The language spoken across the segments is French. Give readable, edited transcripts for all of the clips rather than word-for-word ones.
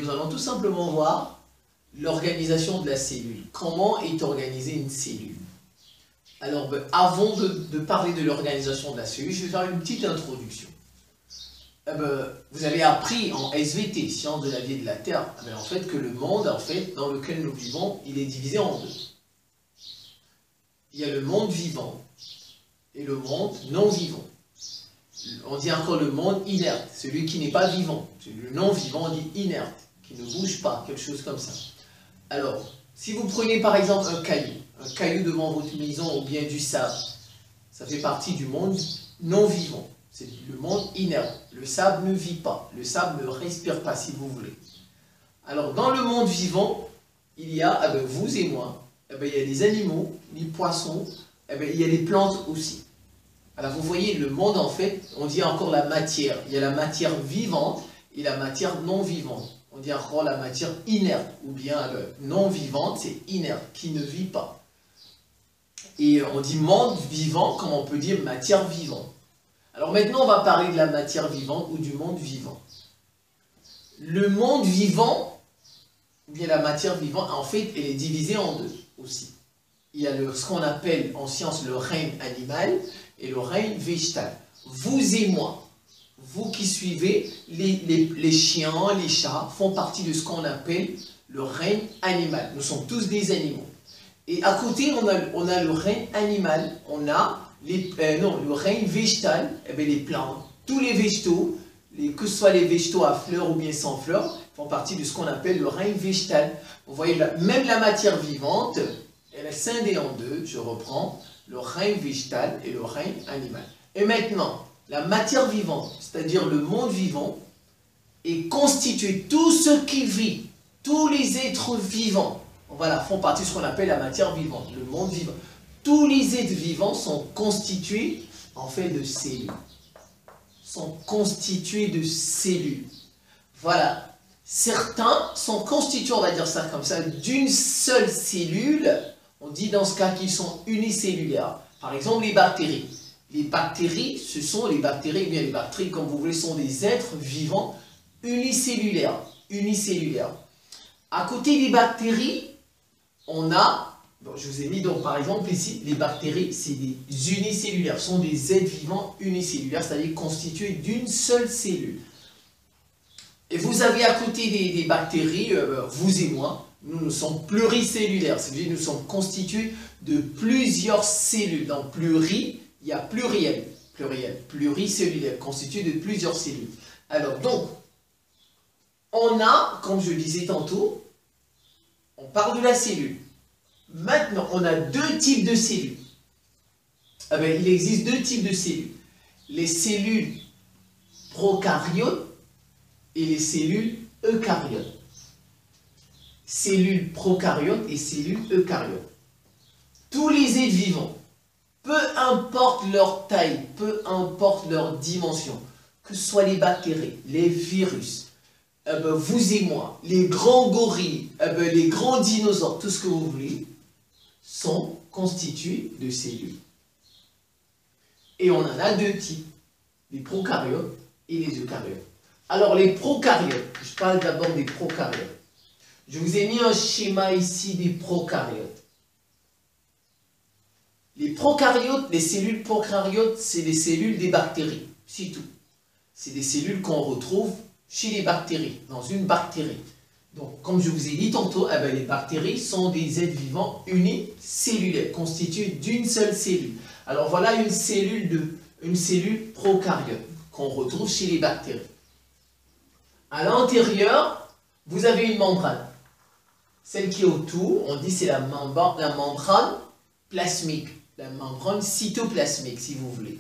nous allons tout simplement voir l'organisation de la cellule. Comment est organisée une cellule? Alors, avant de parler de l'organisation de la cellule, je vais faire une petite introduction. Vous avez appris en SVT, sciences de la vie et de la Terre, en fait, que le monde, en fait, dans lequel nous vivons, il est divisé en deux. Il y a le monde vivant et le monde non vivant. On dit encore le monde inerte, celui qui n'est pas vivant. Le non vivant, on dit inerte, qui ne bouge pas, quelque chose comme ça. Alors, si vous prenez par exemple un caillou devant votre maison ou bien du sable, ça fait partie du monde non vivant. C'est le monde inerte. Le sable ne vit pas, le sable ne respire pas si vous voulez. Alors, dans le monde vivant, il y a vous et moi, il y a les animaux, les poissons, il y a les plantes aussi. Alors vous voyez, le monde en fait, on dit encore la matière. Il y a la matière vivante et la matière non vivante. On dit encore la matière inerte, ou bien non vivante, c'est inerte, qui ne vit pas. Et on dit monde vivant, comme on peut dire matière vivante. Alors maintenant, on va parler de la matière vivante ou du monde vivant. Le monde vivant, ou bien la matière vivante, en fait, elle est divisée en deux aussi. Il y a ce qu'on appelle en science le règne animal et le règne végétal. Vous et moi, vous qui suivez, les chiens, les chats font partie de ce qu'on appelle le règne animal. Nous sommes tous des animaux. Et à côté, on a le règne animal, on a le règne végétal, les plantes. Tous les végétaux, que ce soit les végétaux à fleurs ou bien sans fleurs, font partie de ce qu'on appelle le règne végétal. Vous voyez, même la matière vivante, elle est scindée en deux, je reprends, le règne végétal et le règne animal. Et maintenant, la matière vivante, c'est-à-dire le monde vivant, est constitué, tout ce qui vit, tous les êtres vivants, voilà, font partie de ce qu'on appelle la matière vivante, le monde vivant. Tous les êtres vivants sont constitués, en fait, de cellules. Sont constitués de cellules. Voilà. Certains sont constitués, on va dire ça comme ça, d'une seule cellule. On dit dans ce cas qu'ils sont unicellulaires. Par exemple, les bactéries. Les bactéries, ce sont les bactéries, bien les bactéries, comme vous voulez, sont des êtres vivants unicellulaires. Unicellulaires. À côté des bactéries, on a, bon, je vous ai mis donc par exemple ici, les bactéries, c'est des unicellulaires, sont des êtres vivants unicellulaires, c'est-à-dire constitués d'une seule cellule. Et vous avez à côté des bactéries, vous et moi, nous sommes pluricellulaires, c'est-à-dire nous sommes constitués de plusieurs cellules. Dans pluri, il y a pluriel, pluricellulaire, constitué de plusieurs cellules. Alors donc, on a, comme je disais tantôt, on parle de la cellule. Maintenant, on a deux types de cellules. Il existe deux types de cellules. Les cellules prokaryotes et les cellules eucaryotes. Cellules prokaryotes et cellules eucaryotes. Tous les êtres vivants, peu importe leur taille, peu importe leur dimension, que ce soit les bactéries, les virus, vous et moi, les grands gorilles, les grands dinosaures, tout ce que vous voulez, sont constitués de cellules. Et on en a deux types, les prokaryotes et les eucaryotes. Alors les prokaryotes, je parle d'abord des prokaryotes. Je vous ai mis un schéma ici des prokaryotes. Les prokaryotes, les cellules prokaryotes, c'est les cellules des bactéries, c'est tout. C'est des cellules qu'on retrouve chez les bactéries, dans une bactérie. Donc, comme je vous ai dit tantôt, les bactéries sont des êtres vivants unicellulaires, constitués d'une seule cellule. Alors voilà une cellule prokaryote qu'on retrouve chez les bactéries. À l'intérieur, vous avez une membrane. Celle qui est autour, on dit c'est la membrane plasmique, la membrane cytoplasmique si vous voulez.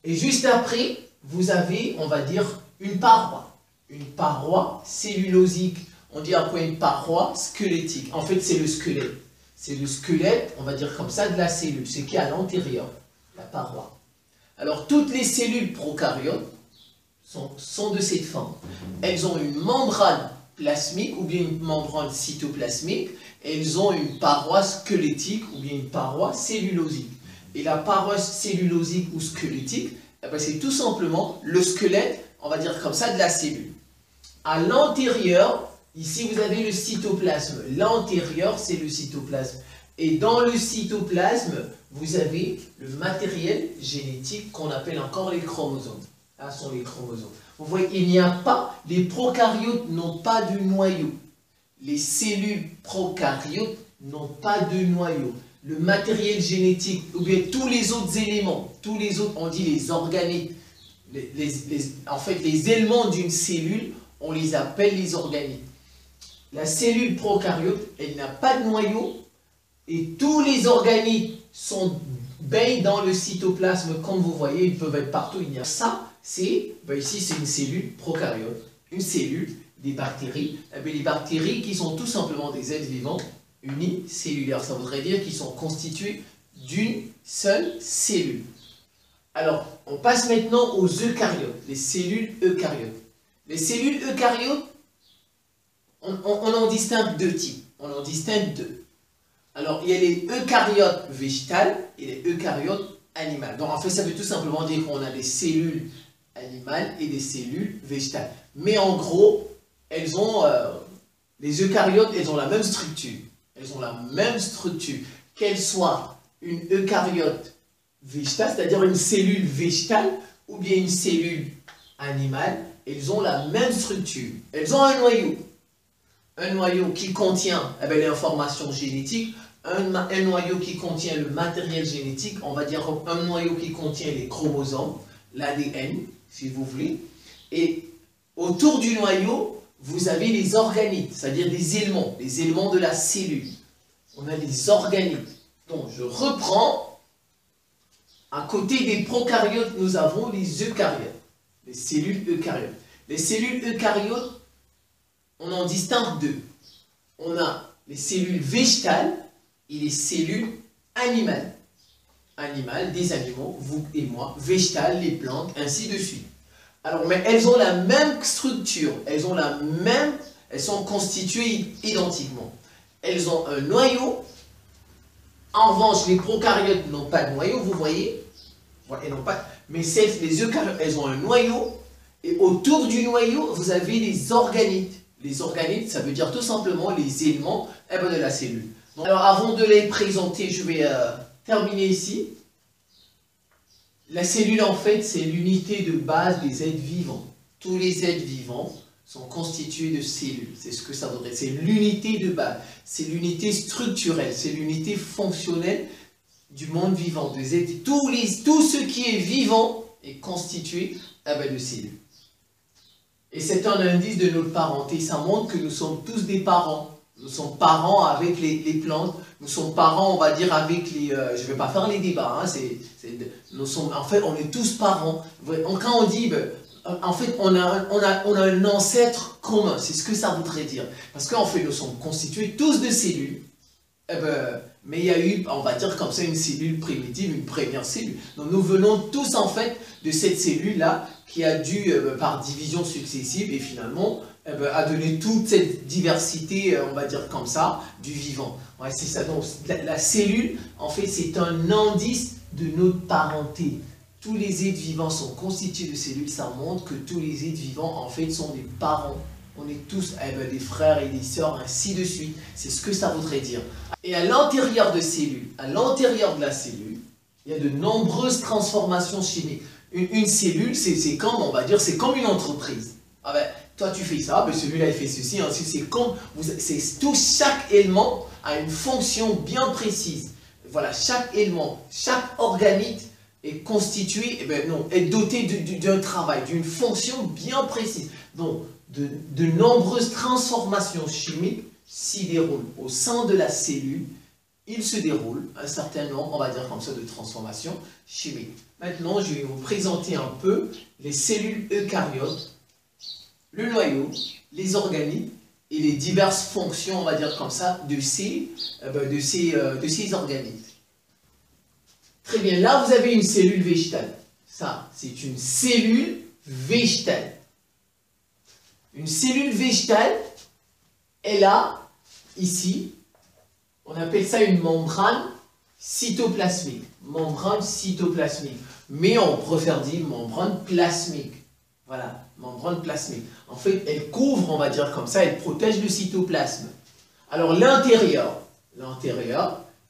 Et juste après, vous avez, on va dire, une paroi cellulosique. On dit après une paroi squelettique. En fait, c'est le squelette. C'est le squelette, on va dire comme ça, de la cellule, ce qui est à l'intérieur, la paroi. Alors, toutes les cellules prokaryotes sont de cette forme. Elles ont une membrane plasmique ou bien une membrane cytoplasmique. Elles ont une paroi squelettique ou bien une paroi cellulosique. Et la paroi cellulosique ou squelettique, c'est tout simplement le squelette, on va dire comme ça, de la cellule. À l'antérieur, ici vous avez le cytoplasme. L'antérieur, c'est le cytoplasme. Et dans le cytoplasme, vous avez le matériel génétique qu'on appelle encore les chromosomes. Là sont les chromosomes. Vous voyez, il n'y a pas, les prokaryotes n'ont pas de noyau. Les cellules prokaryotes n'ont pas de noyau. Le matériel génétique, ou bien tous les autres éléments, tous les autres, on dit les organites, en fait les éléments d'une cellule, on les appelle les organites. La cellule prokaryote, elle n'a pas de noyau et tous les organites baignent dans le cytoplasme, comme vous voyez, ils peuvent être partout. Il y a ça, c'est, ici c'est une cellule prokaryote, une cellule, des bactéries. Les bactéries qui sont tout simplement des êtres vivants unicellulaires. Ça voudrait dire qu'ils sont constitués d'une seule cellule. Alors, on passe maintenant aux eucaryotes, les cellules eucaryotes. Les cellules eucaryotes, on en distingue deux types. On en distingue deux. Alors, il y a les eucaryotes végétales et les eucaryotes animales. Donc, en fait, ça veut tout simplement dire qu'on a des cellules animales et des cellules végétales. Mais en gros, les eucaryotes, elles ont la même structure. Elles ont la même structure. Qu'elles soient une eucaryote végétale, c'est-à-dire une cellule végétale, ou bien une cellule animale, elles ont la même structure. Elles ont un noyau. Un noyau qui contient l'information génétique, un noyau qui contient le matériel génétique, on va dire un noyau qui contient les chromosomes, l'ADN, si vous voulez. Et autour du noyau, vous avez les organites, c'est-à-dire les éléments de la cellule. On a les organites. Donc, je reprends. À côté des prokaryotes, nous avons les eucaryotes, les cellules eucaryotes. Les cellules eucaryotes, on en distingue deux. On a les cellules végétales et les cellules animales. Animales, des animaux, vous et moi, végétales, les plantes, ainsi de suite. Alors, mais elles ont la même structure, elles sont constituées identiquement. Elles ont un noyau. En revanche, les prokaryotes n'ont pas de noyau, vous voyez. Elles n'ont pas, mais les eucaryotes, elles ont un noyau. Et autour du noyau, vous avez les organites. Les organites, ça veut dire tout simplement les éléments de la cellule. Donc, alors, avant de les présenter, je vais terminer ici. La cellule, en fait, c'est l'unité de base des êtres vivants. Tous les êtres vivants sont constitués de cellules. C'est ce que ça voudrait dire. C'est l'unité de base. C'est l'unité structurelle. C'est l'unité fonctionnelle du monde vivant. Des êtres, tout ce qui est vivant est constitué de cellules. Et c'est un indice de notre parenté. Ça montre que nous sommes tous des parents. Nous sommes parents avec les plantes. Nous sommes parents, on va dire, avec les... je ne vais pas faire les débats. En fait, on est tous parents. Quand on dit... en fait, on a un ancêtre commun. C'est ce que ça voudrait dire. Parce qu'en fait, nous sommes constitués tous de cellules. Mais il y a eu, on va dire comme ça, une cellule primitive, une première cellule. Donc nous venons tous en fait de cette cellule-là qui a dû, par division successive, et finalement, a donné toute cette diversité, on va dire comme ça, du vivant. Ouais, c'est ça. Donc la cellule, en fait, c'est un indice de notre parenté. Tous les êtres vivants sont constitués de cellules. Ça montre que tous les êtres vivants, en fait, sont des parents. On est tous des frères et des sœurs, ainsi de suite. C'est ce que ça voudrait dire. Et à l'intérieur de cellules, à l'intérieur de la cellule, il y a de nombreuses transformations chimiques. Une cellule, c'est comme, on va dire, c'est comme une entreprise. Ah ben, toi tu fais ça, ben celui-là il fait ceci, ainsi c'est comme, chaque élément a une fonction bien précise. Voilà, chaque élément, chaque organite est constitué, est doté d'un travail, d'une fonction bien précise. Donc, de nombreuses transformations chimiques s'y déroulent au sein de la cellule. Il se déroule un certain nombre, on va dire comme ça, de transformations chimiques. Maintenant, je vais vous présenter un peu les cellules eucaryotes, le noyau, les organites et les diverses fonctions, on va dire comme ça, de ces organites. Très bien, là vous avez une cellule végétale. Ça, c'est une cellule végétale. Une cellule végétale, elle a, ici, on appelle ça une membrane cytoplasmique. Membrane cytoplasmique. Mais on préfère dire membrane plasmique. Voilà, membrane plasmique. En fait, elle couvre, on va dire comme ça, elle protège le cytoplasme. Alors l'intérieur,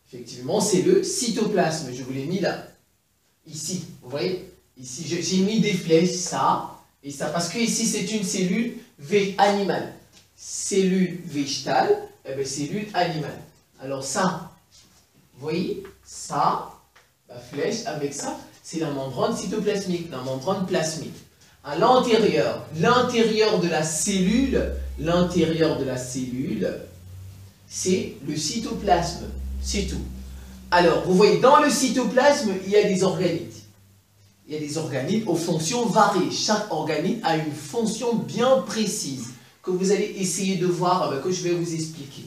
effectivement, c'est le cytoplasme. Je vous l'ai mis là, ici. Vous voyez, ici, j'ai mis des flèches, ça et ça, parce que ici, c'est une cellule animale. Cellule végétale, eh bien, cellule animale. Alors ça, vous voyez, ça, la flèche avec ça, c'est la membrane cytoplasmique, la membrane plasmique. À l'intérieur de la cellule, c'est le cytoplasme, c'est tout. Alors, vous voyez, dans le cytoplasme, il y a des organites. Il y a des organites aux fonctions variées. Chaque organite a une fonction bien précise que vous allez essayer de voir, que je vais vous expliquer.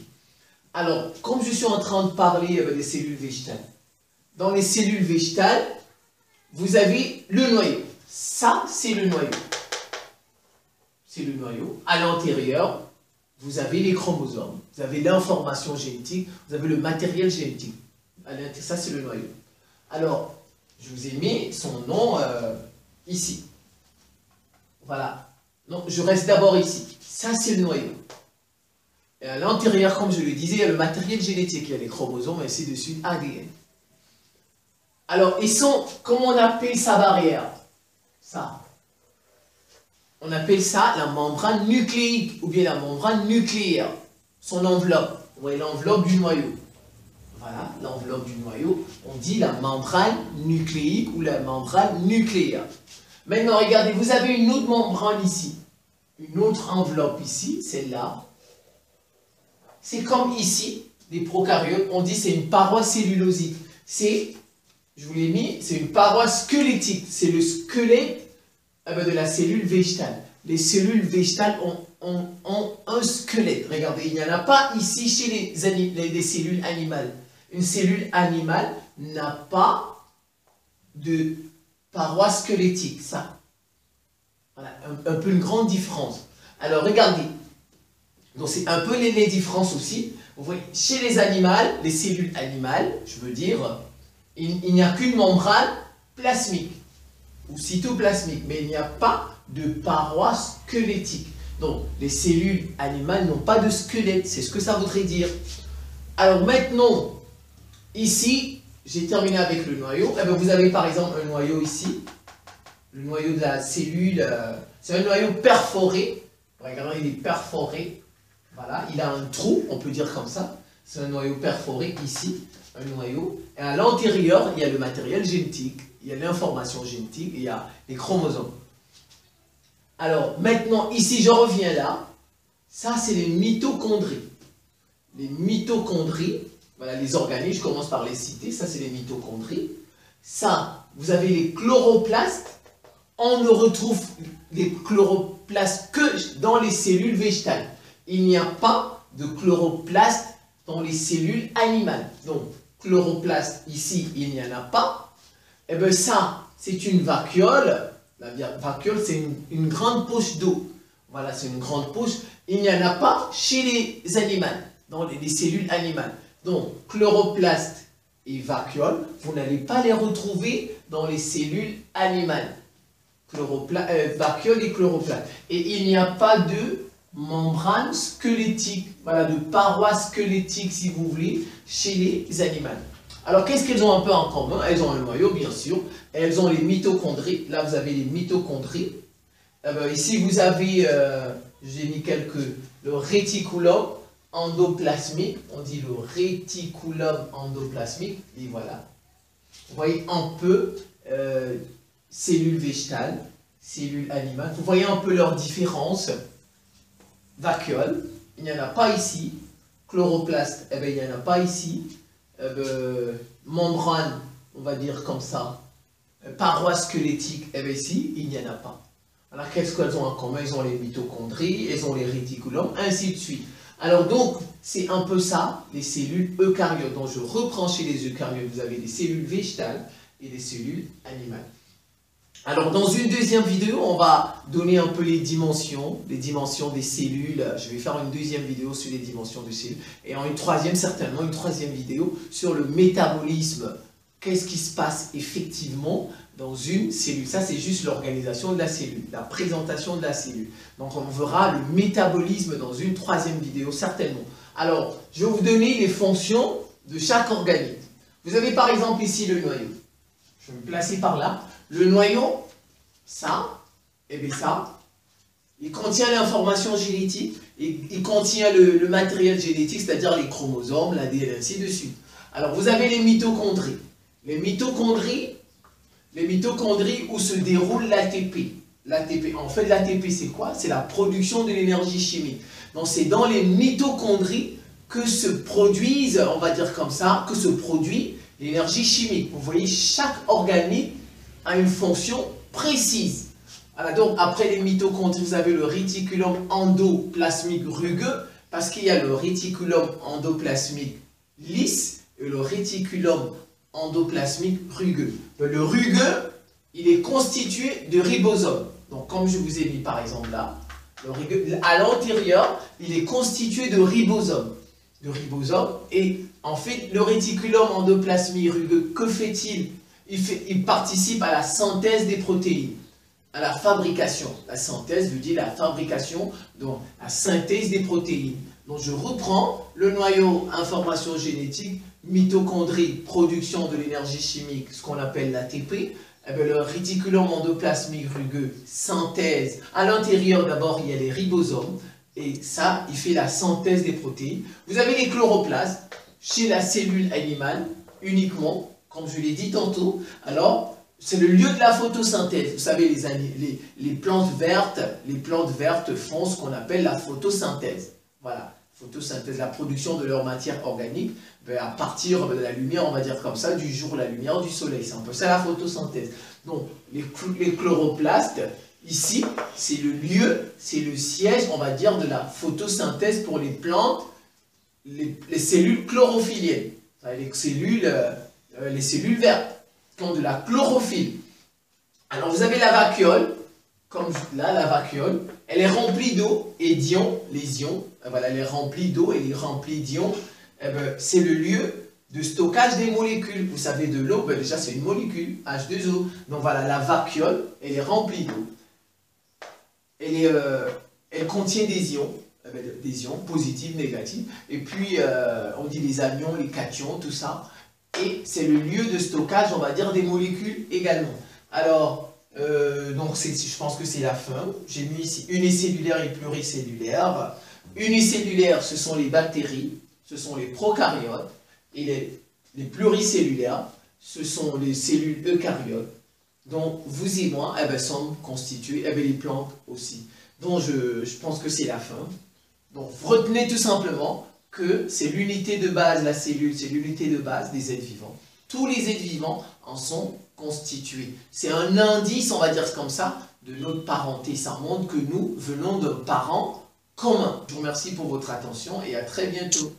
Alors, comme je suis en train de parler des cellules végétales, dans les cellules végétales, vous avez le noyau. Ça, c'est le noyau. C'est le noyau. À l'intérieur, vous avez les chromosomes, vous avez l'information génétique, vous avez le matériel génétique. Ça, c'est le noyau. Alors, je vous ai mis son nom ici. Voilà. Donc, je reste d'abord ici. Ça, c'est le noyau. Et à l'intérieur, comme je le disais, il y a le matériel génétique. Il y a les chromosomes, ainsi de suite, ADN. Alors, ils sont, comment on appelle sa barrière? Ça. On appelle ça la membrane nucléique, ou bien la membrane nucléaire. Son enveloppe. Vous voyez l'enveloppe du noyau. Voilà, l'enveloppe du noyau. On dit la membrane nucléique ou la membrane nucléaire. Maintenant, regardez, vous avez une autre membrane ici. Une autre enveloppe ici, celle-là. C'est comme ici, des prokaryotes, on dit c'est une paroi cellulosique. C'est, je vous l'ai mis, c'est une paroi squelettique. C'est le squelette de la cellule végétale. Les cellules végétales ont un squelette. Regardez, il n'y en a pas ici chez les cellules animales. Une cellule animale n'a pas de paroi squelettique. Ça. Voilà, un peu une grande différence. Alors, regardez. Donc, c'est un peu les différences aussi. Vous voyez, chez les animaux, les cellules animales, je veux dire, il n'y a qu'une membrane plasmique ou cytoplasmique, mais il n'y a pas de paroi squelettique. Donc, les cellules animales n'ont pas de squelette, c'est ce que ça voudrait dire. Alors maintenant, ici, j'ai terminé avec le noyau. Eh bien, vous avez par exemple un noyau ici, le noyau de la cellule, c'est un noyau perforé. Regardez, il est perforé. Voilà, il a un trou, on peut dire comme ça. C'est un noyau perforé ici, un noyau. Et à l'intérieur, il y a le matériel génétique, il y a l'information génétique, il y a les chromosomes. Alors, maintenant, ici, je reviens là. Ça, c'est les mitochondries. Les mitochondries, voilà, les organismes, je commence par les citer. Ça, c'est les mitochondries. Ça, vous avez les chloroplastes. On ne retrouve les chloroplastes que dans les cellules végétales. Il n'y a pas de chloroplastes dans les cellules animales. Donc, chloroplastes, ici, il n'y en a pas. Et bien ça, c'est une vacuole. La vacuole, c'est une grande poche d'eau. Voilà, c'est une grande poche. Il n'y en a pas chez les animaux, dans les cellules animales. Donc, chloroplastes et vacuoles, vous n'allez pas les retrouver dans les cellules animales. Vacuoles et chloroplastes. Et il n'y a pas de membrane squelettique, voilà, de paroi squelettique, si vous voulez, chez les animaux. Alors, qu'est-ce qu'elles ont un peu en commun? Elles ont un noyau, bien sûr. Elles ont les mitochondries. Là, vous avez les mitochondries. Ici, vous avez, j'ai mis le réticulum endoplasmique. On dit le réticulum endoplasmique. Et voilà. Vous voyez un peu cellules végétales, cellules animales. Vous voyez un peu leurs différences. Vacuole, il n'y en a pas ici. Chloroplastes, eh bien, il n'y en a pas ici. Membrane, on va dire comme ça. Paroi squelettique, eh bien, ici, il n'y en a pas. Alors, qu'est-ce qu'elles ont en commun? Elles ont les mitochondries, elles ont les réticulums, ainsi de suite. Alors, donc, c'est un peu ça, les cellules eucaryotes. Donc, je reprends chez les eucaryotes, vous avez des cellules végétales et des cellules animales. Alors, dans une deuxième vidéo, on va donner un peu les dimensions des cellules. Je vais faire une deuxième vidéo sur les dimensions des cellules. Et en une troisième, certainement, une troisième vidéo sur le métabolisme qu'est-ce qui se passe effectivement dans une cellule. Ça, c'est juste l'organisation de la cellule, la présentation de la cellule. Donc, on verra le métabolisme dans une troisième vidéo, certainement. Alors, je vais vous donner les fonctions de chaque organisme. Vous avez par exemple ici le noyau. Je vais me placer par là. Le noyau, ça, et bien ça, il contient l'information génétique, il contient le matériel génétique, c'est-à-dire les chromosomes, l'ADN, ainsi de suite. Alors, vous avez les mitochondries. Les mitochondries où se déroule l'ATP. En fait, l'ATP, c'est quoi? C'est la production de l'énergie chimique. Donc, c'est dans les mitochondries que se produisent, on va dire comme ça, que se produit l'énergie chimique. Vous voyez, chaque organisme a une fonction précise. Alors, donc, après les mitochondries, vous avez le réticulum endoplasmique rugueux, parce qu'il y a le réticulum endoplasmique lisse et le réticulum endoplasmique rugueux. Le rugueux, il est constitué de ribosomes. Donc, comme je vous ai mis par exemple là, le rugueux, à l'intérieur, il est constitué de ribosomes. Et en fait, le réticulum endoplasmique rugueux, que fait-il? Il participe à la synthèse des protéines, à la fabrication. La synthèse veut dire la fabrication, donc la synthèse des protéines. Donc, je reprends le noyau information génétique, mitochondrie, production de l'énergie chimique, ce qu'on appelle l'ATP. Eh bien, le réticulum endoplasmique rugueux, synthèse. À l'intérieur, d'abord, il y a les ribosomes. Et ça, il fait la synthèse des protéines. Vous avez les chloroplastes chez la cellule animale, uniquement, comme je l'ai dit tantôt. Alors, c'est le lieu de la photosynthèse. Vous savez, les plantes vertes font ce qu'on appelle la photosynthèse. Voilà, photosynthèse, la production de leur matière organique à partir de la lumière, on va dire comme ça, du jour, la lumière du soleil. C'est un peu ça la photosynthèse. Donc, les chloroplastes, ici, c'est le lieu, c'est le siège, on va dire, de la photosynthèse pour les plantes, les cellules chlorophylliennes, les cellules vertes, qui ont de la chlorophylle. Alors, vous avez la vacuole, comme là, la vacuole, elle est remplie d'eau et d'ions, les ions, voilà, elle est remplie d'eau et elle est remplie d'ions. Eh ben, c'est le lieu de stockage des molécules. Vous savez, de l'eau, ben déjà c'est une molécule, H2O. Donc voilà, la vacuole, elle est remplie d'eau. Elle contient des ions positifs, négatifs. Et puis, on dit les anions, les cations, tout ça. Et c'est le lieu de stockage, on va dire, des molécules également. Alors, donc je pense que c'est la fin. J'ai mis ici unicellulaire et pluricellulaire. Unicellulaire, ce sont les bactéries, ce sont les prokaryotes. Et les pluricellulaires, ce sont les cellules eucaryotes. Donc, vous et moi, eh ben, sommes constitués, eh ben, les plantes aussi. Donc, je pense que c'est la fin. Donc, retenez tout simplement que c'est l'unité de base, la cellule, c'est l'unité de base des êtres vivants. Tous les êtres vivants en sont constitués. C'est un indice, on va dire comme ça, de notre parenté. Ça montre que nous venons d'un parent commun. Je vous remercie pour votre attention et à très bientôt.